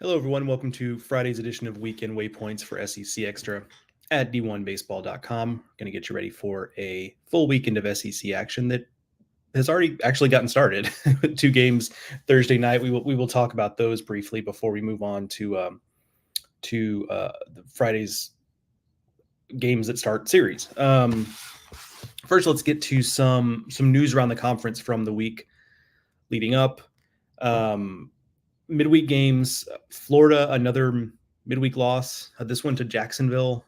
Hello, everyone. Welcome to Friday's edition of Weekend Waypoints for SEC Extra at d1baseball.com. Going to get you ready for a full weekend of SEC action that has already actually gotten started. Two games Thursday night. We will talk about those briefly before we move on to Friday's games that start series. First, let's get to some news around the conference from the week leading up. Midweek games, Florida, another midweek loss. This one to Jacksonville.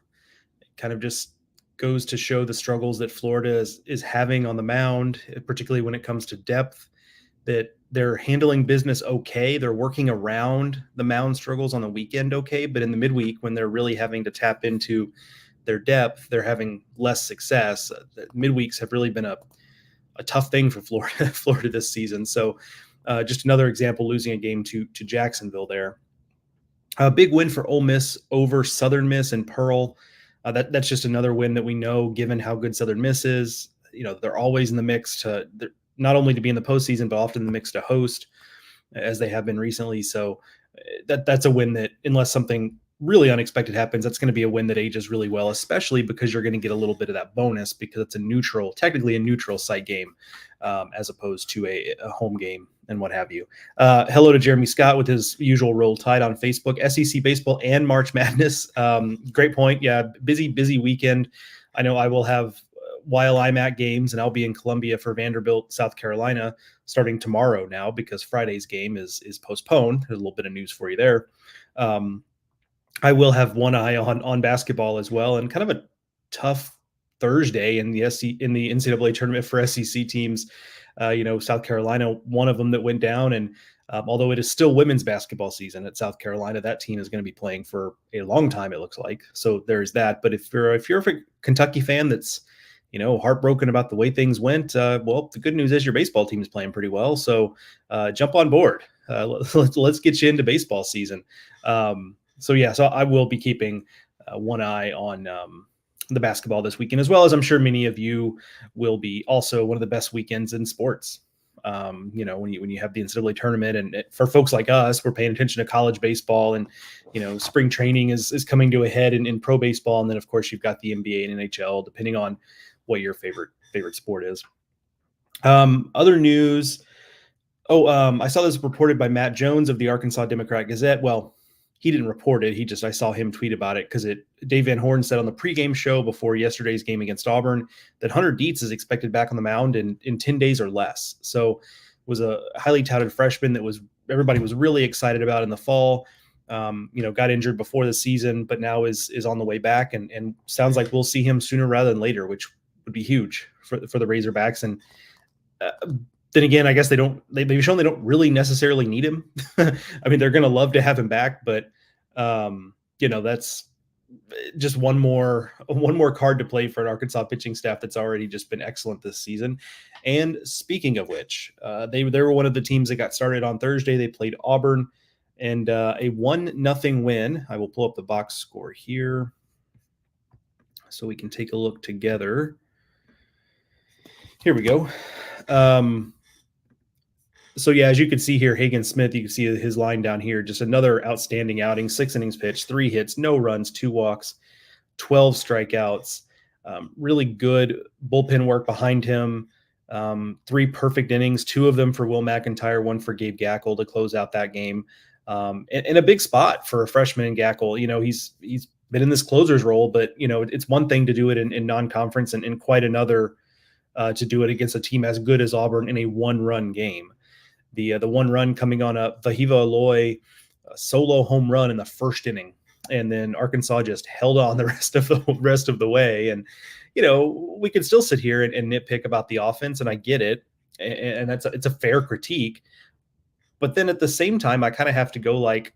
It kind of just goes to show the struggles that Florida is having on the mound, particularly when it comes to depth, that they're handling business okay. They're working around the mound struggles on the weekend okay, but in the midweek, when they're really having to tap into their depth, they're having less success. Midweeks have really been a tough thing for Florida this season. So just another example, losing a game to Jacksonville there. A big win for Ole Miss over Southern Miss and Pearl. That's just another win that we know, given how good Southern Miss is. You know, they're always in the mix not only to be in the postseason, but often in the mix to host, as they have been recently. So that's a win that, unless something really unexpected happens, that's going to be a win that ages really well, especially because you're going to get a little bit of that bonus because it's technically a neutral site game, as opposed to a home game and what have you. Hello to Jeremy Scott with his usual Roll Tide on Facebook. SEC baseball and March Madness. Great point. Yeah, busy weekend. I know I will have while I'm at games, and I'll be in Columbia for Vanderbilt, South Carolina, starting tomorrow now because Friday's game is postponed. There's a little bit of news for you there. I will have one eye on basketball as well, and kind of a tough Thursday in the NCAA tournament for SEC teams. South Carolina, one of them that went down, and although it is still women's basketball season at South Carolina, that team is going to be playing for a long time, it looks like. So there's that. But if you're a Kentucky fan that's heartbroken about the way things went, well, the good news is your baseball team is playing pretty well. So jump on board. Let's get you into baseball season. So I will be keeping one eye on the basketball this weekend, as well as I'm sure many of you will be. Also, one of the best weekends in sports. When you have the NCAA tournament, and for folks like us, we're paying attention to college baseball, and spring training is coming to a head in pro baseball, and then of course you've got the NBA and NHL, depending on what your favorite sport is. Other news. I saw this reported by Matt Jones of the Arkansas Democrat-Gazette. Well, he didn't report it. I saw him tweet about it because Dave Van Horn said on the pregame show before yesterday's game against Auburn that Hunter Dietz is expected back on the mound in 10 days or less. So was a highly touted freshman that everybody was really excited about in the fall. Got injured before the season, but now is on the way back, and sounds like we'll see him sooner rather than later, which would be huge for the Razorbacks. And then again, I guess they've shown they don't really necessarily need him. I mean, they're going to love to have him back, but that's just one more card to play for an Arkansas pitching staff that's already just been excellent this season. And speaking of which, they were one of the teams that got started on Thursday. They played Auburn, and a 1-0 win. I will pull up the box score here so we can take a look together. Here we go. As you can see here, Hagen Smith, you can see his line down here, just another outstanding outing, 6 innings pitched, 3 hits, no runs, 2 walks, 12 strikeouts, really good bullpen work behind him, 3 perfect innings, 2 of them for Will McIntyre, 1 for Gabe Gackle to close out that game, and a big spot for a freshman in Gackle. He's been in this closer's role, but, it's one thing to do it in non-conference and quite another to do it against a team as good as Auburn in a 1-run game. The 1 run coming on a Vahiva Aloy solo home run in the first inning, and then Arkansas just held on the rest of the way. And we can still sit here and nitpick about the offense, and I get it, and it's a fair critique. But then at the same time, I kind of have to go like,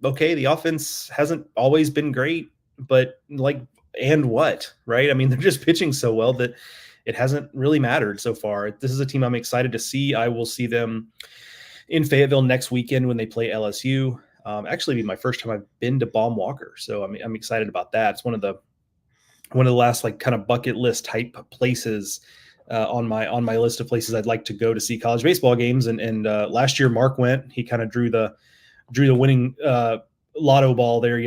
okay, the offense hasn't always been great, but and what, right? I mean, they're just pitching so well that it hasn't really mattered so far. This is a team I'm excited to see. I will see them in Fayetteville next weekend when they play LSU. Actually, be my first time I've been to Baum Walker, so I'm excited about that. It's one of the last kind of bucket list type places on my list of places I'd like to go to see college baseball games. And last year Mark went. He kind of drew the drew the winning lotto ball there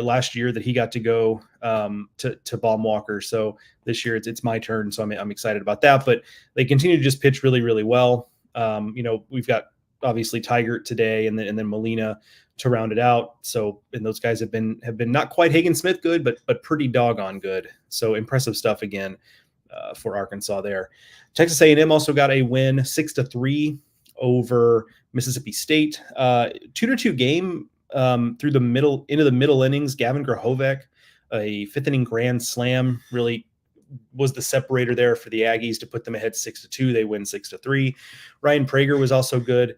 last year that he got to go to Baum Walker. So this year it's my turn. So I'm excited about that. But they continue to just pitch really, really well. We've got obviously Tiger today and then Molina to round it out. So, and those guys have been not quite Hagen Smith good, but pretty doggone good. So impressive stuff again for Arkansas there. Texas A&M also got a win 6-3 over Mississippi State. 2-2 game through the middle into the middle innings. Gavin Grahovec, a fifth inning grand slam, really was the separator there for the Aggies to put them ahead 6-2. They win 6-3. Ryan Prager was also good.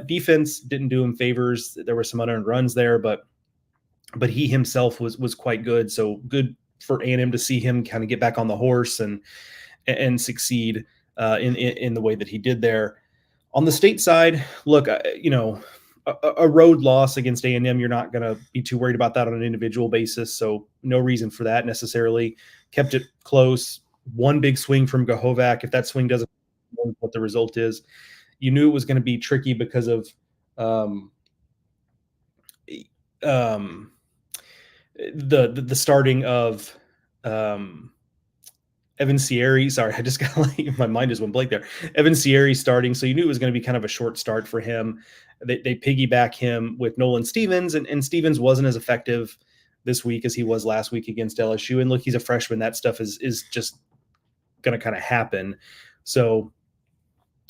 Defense didn't do him favors. There were some unearned runs there, but he himself was quite good. So good for A&M to see him kind of get back on the horse and succeed in the way that he did there. On the state side, look, a road loss against A&M, you're not going to be too worried about that on an individual basis. So no reason for that necessarily. Kept it close. One big swing from Gahovac. If that swing doesn't, what the result is, you knew it was going to be tricky because of the starting of Evan Sierra. Sorry, I just got my mind just went blank there. Evan Sierra starting, so you knew it was going to be kind of a short start for him. They piggyback him with Nolan Stevens, and Stevens wasn't as effective this week as he was last week against LSU. And look, he's a freshman. That stuff is just going to kind of happen. So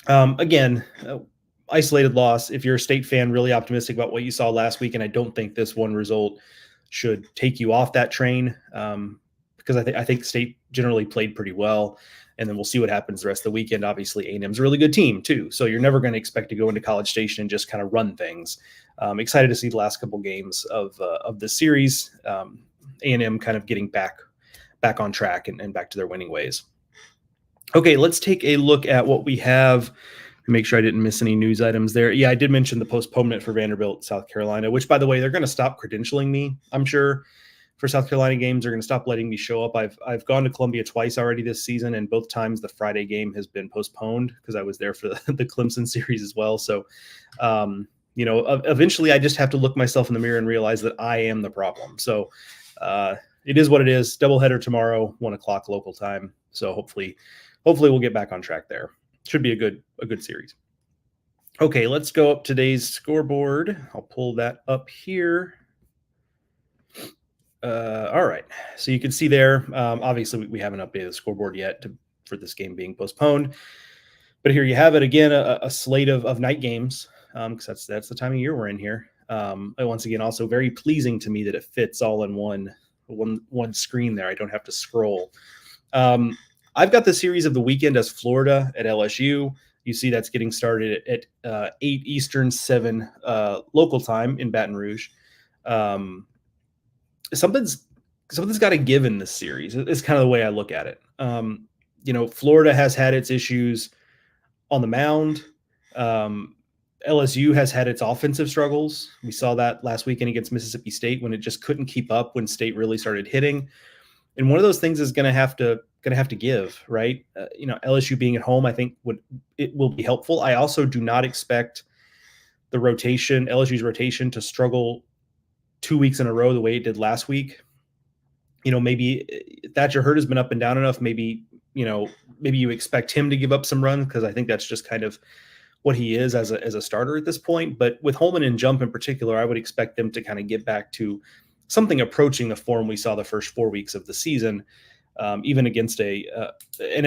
again, isolated loss. If you're a State fan, really optimistic about what you saw last week, and I don't think this one result should take you off that train because I think State generally played pretty well. And then we'll see what happens the rest of the weekend. Obviously, A&M's a really good team too. So you're never going to expect to go into College Station and just kind of run things. Excited to see the last couple games of this series. A&M kind of getting back on track and back to their winning ways. Okay, let's take a look at what we have. Make sure I didn't miss any news items there. Yeah, I did mention the postponement for Vanderbilt, South Carolina, which, by the way, they're going to stop credentialing me, I'm sure. For South Carolina games, they're going to stop letting me show up. I've gone to Columbia twice already this season, and both times the Friday game has been postponed because I was there for the Clemson series as well. So, eventually I just have to look myself in the mirror and realize that I am the problem. So it is what it is. Doubleheader tomorrow, 1:00 local time. So hopefully we'll get back on track there. Should be a good series. Okay, let's go up today's scoreboard. I'll pull that up here. All right, so you can see there, obviously we haven't updated the scoreboard yet for this game being postponed, but here you have it again, a slate of night games, because that's the time of year we're in here. And once again, also very pleasing to me that it fits all in one screen there. I don't have to scroll. I've got the series of the weekend as Florida at LSU. You see that's getting started at 8 Eastern, 7 local time in Baton Rouge. Something's got to give in this series. It's kind of the way I look at it. Florida has had its issues on the mound. LSU has had its offensive struggles. We saw that last weekend against Mississippi State when it just couldn't keep up when State really started hitting. And one of those things is going to have to give, right? LSU being at home, I think it will be helpful. I also do not expect LSU's rotation to struggle 2 weeks in a row the way it did last week. Maybe Thatcher Hurd has been up and down enough. Maybe you expect him to give up some runs because I think that's just kind of what he is as a starter at this point. But with Holman and Jump in particular, I would expect them to kind of get back to something approaching the form we saw the first 4 weeks of the season, even against an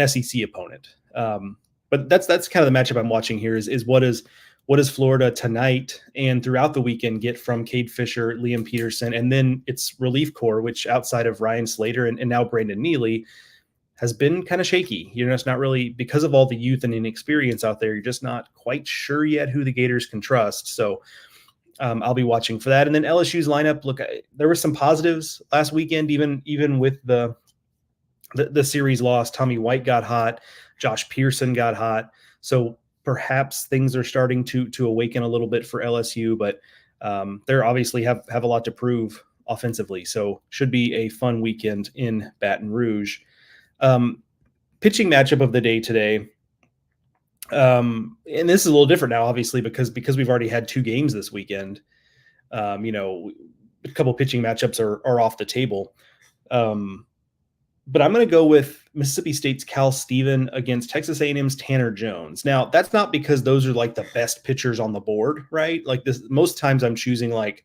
SEC opponent. But that's kind of the matchup I'm watching here is what does Florida tonight and throughout the weekend get from Cade Fisher, Liam Peterson, and then its relief corps, which outside of Ryan Slater and now Brandon Neely has been kind of shaky. It's not really, because of all the youth and inexperience out there, you're just not quite sure yet who the Gators can trust. So I'll be watching for that. And then LSU's lineup, look, there were some positives last weekend, even with the series loss. Tommy White got hot. Josh Pearson got hot. So perhaps things are starting to awaken a little bit for LSU, but they're obviously have a lot to prove offensively. So should be a fun weekend in Baton Rouge. Pitching matchup of the day today. And this is a little different now, obviously, because we've already had 2 games this weekend. A couple pitching matchups are off the table. But I'm going to go with Mississippi State's Cal Steven against Texas A&M's Tanner Jones. Now, that's not because those are like the best pitchers on the board, right? Like this, most times I'm choosing like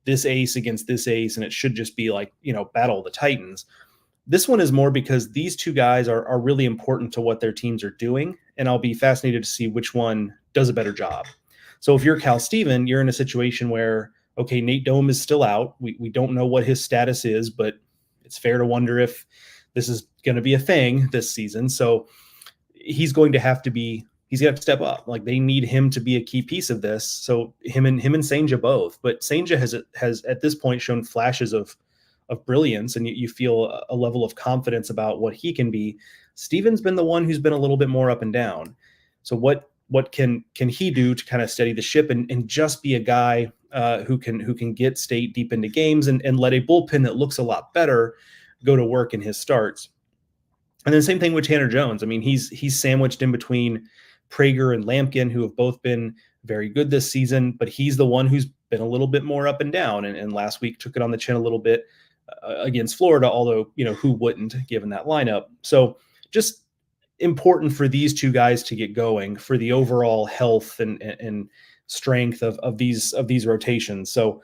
this ace against this ace, and it should just be like, battle of the Titans. This one is more because these two guys are really important to what their teams are doing, and I'll be fascinated to see which one does a better job. So if you're Cal Steven, you're in a situation where, okay, Nate Dome is still out. We don't know what his status is, but it's fair to wonder if this is going to be a thing this season. So he's going to have to step up. Like they need him to be a key piece of this. So him and Senja both, but Senja has at this point shown flashes of brilliance, and you feel a level of confidence about what he can be. Steven's been the one who's been a little bit more up and down. So what can he do to kind of steady the ship and just be a guy who can get State deep into games and let a bullpen that looks a lot better go to work in his starts. And then same thing with Tanner Jones. I mean, he's sandwiched in between Prager and Lampkin, who have both been very good this season, but he's the one who's been a little bit more up and down, and last week took it on the chin a little bit against Florida, although, who wouldn't given that lineup. So just important for these two guys to get going for the overall health and strength of these rotations. So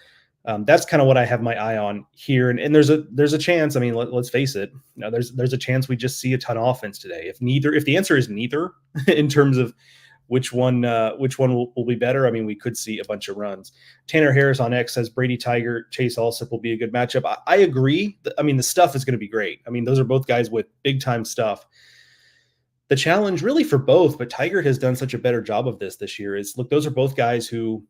that's kind of what I have my eye on here. And there's a chance, I mean, let's face it, there's a chance we just see a ton of offense today. If the answer is neither in terms of which one will be better, I mean, we could see a bunch of runs. Tanner Harris on X says Brady Tigert, Chase Allsup will be a good matchup. I agree. I mean, the stuff is going to be great. I mean, those are both guys with big time stuff. The challenge really for both, but Tigert has done such a better job of this year, is look, those are both guys who,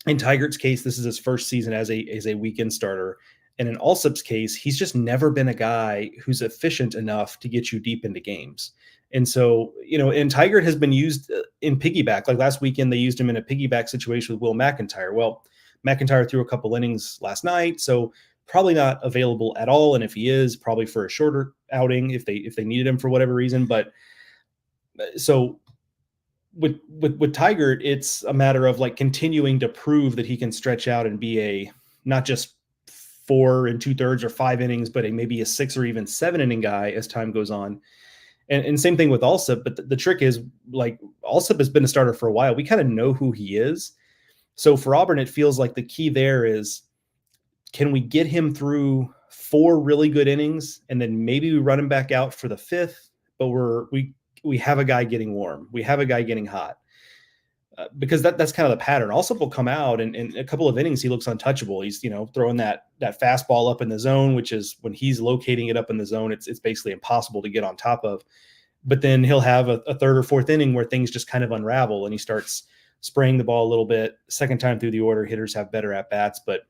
in Tigert's case, this is his first season as a weekend starter. And in Allsup's case, he's just never been a guy who's efficient enough to get you deep into games. And so, and Tigert has been used in piggyback. Like last weekend, they used him in a piggyback situation with Will McIntyre. Well, McIntyre threw a couple innings last night, so probably not available at all. And if he is, probably for a shorter outing if they needed him for whatever reason. But so with Tigert, it's a matter of like continuing to prove that he can stretch out and be a not just 4 2/3 or 5 innings, but maybe a 6 or even 7 inning guy as time goes on. And same thing with Allsup. But the trick is, like, Allsup has been a starter for a while. We kind of know who he is. So for Auburn, it feels like the key there is, can we get him through 4 really good innings and then maybe we run him back out for the 5th, but we have a guy getting warm. We have a guy getting hot. Because that's kind of the pattern. Allsup will come out and in a couple of innings, he looks untouchable. He's, throwing that fastball up in the zone, which is when he's locating it up in the zone, it's basically impossible to get on top of. But then he'll have a 3rd or 4th inning where things just kind of unravel and he starts spraying the ball a little bit. Second time through the order, hitters have better at bats. But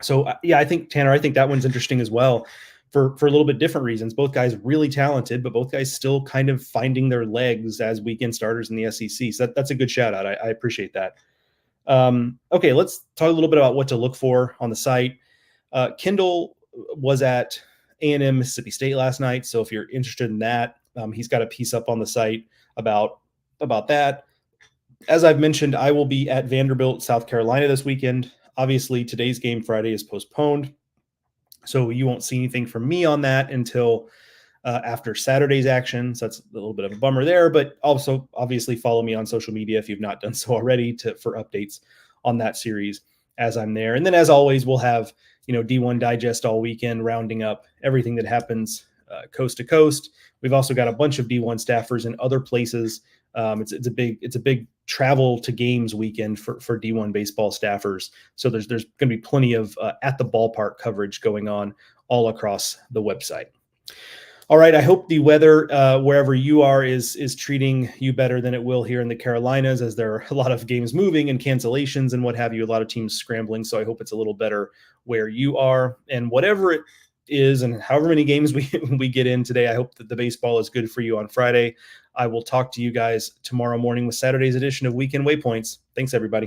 so, yeah, I think that one's interesting as well for a little bit different reasons. Both guys really talented, but both guys still kind of finding their legs as weekend starters in the SEC. So that's a good shout out. I appreciate that. Okay, let's talk a little bit about what to look for on the site. Kendall was at A&M Mississippi State last night. So if you're interested in that, he's got a piece up on the site about that. As I've mentioned, I will be at Vanderbilt, South Carolina this weekend. Obviously, today's game Friday is postponed, so you won't see anything from me on that until after Saturday's action. So that's a little bit of a bummer there, but also obviously follow me on social media if you've not done so already for updates on that series as I'm there. And then as always, we'll have, D1 Digest all weekend, rounding up everything that happens coast to coast. We've also got a bunch of D1 staffers in other places. It's a big travel to games weekend for D1 baseball staffers. So there's going to be plenty of at the ballpark coverage going on all across the website. All right. I hope the weather wherever you are is treating you better than it will here in the Carolinas, as there are a lot of games moving and cancellations and what have you, a lot of teams scrambling. So I hope it's a little better where you are, and whatever it is and however many games we get in today, I hope that the baseball is good for you on Friday. I will talk to you guys tomorrow morning with Saturday's edition of Weekend Waypoints. Thanks, everybody.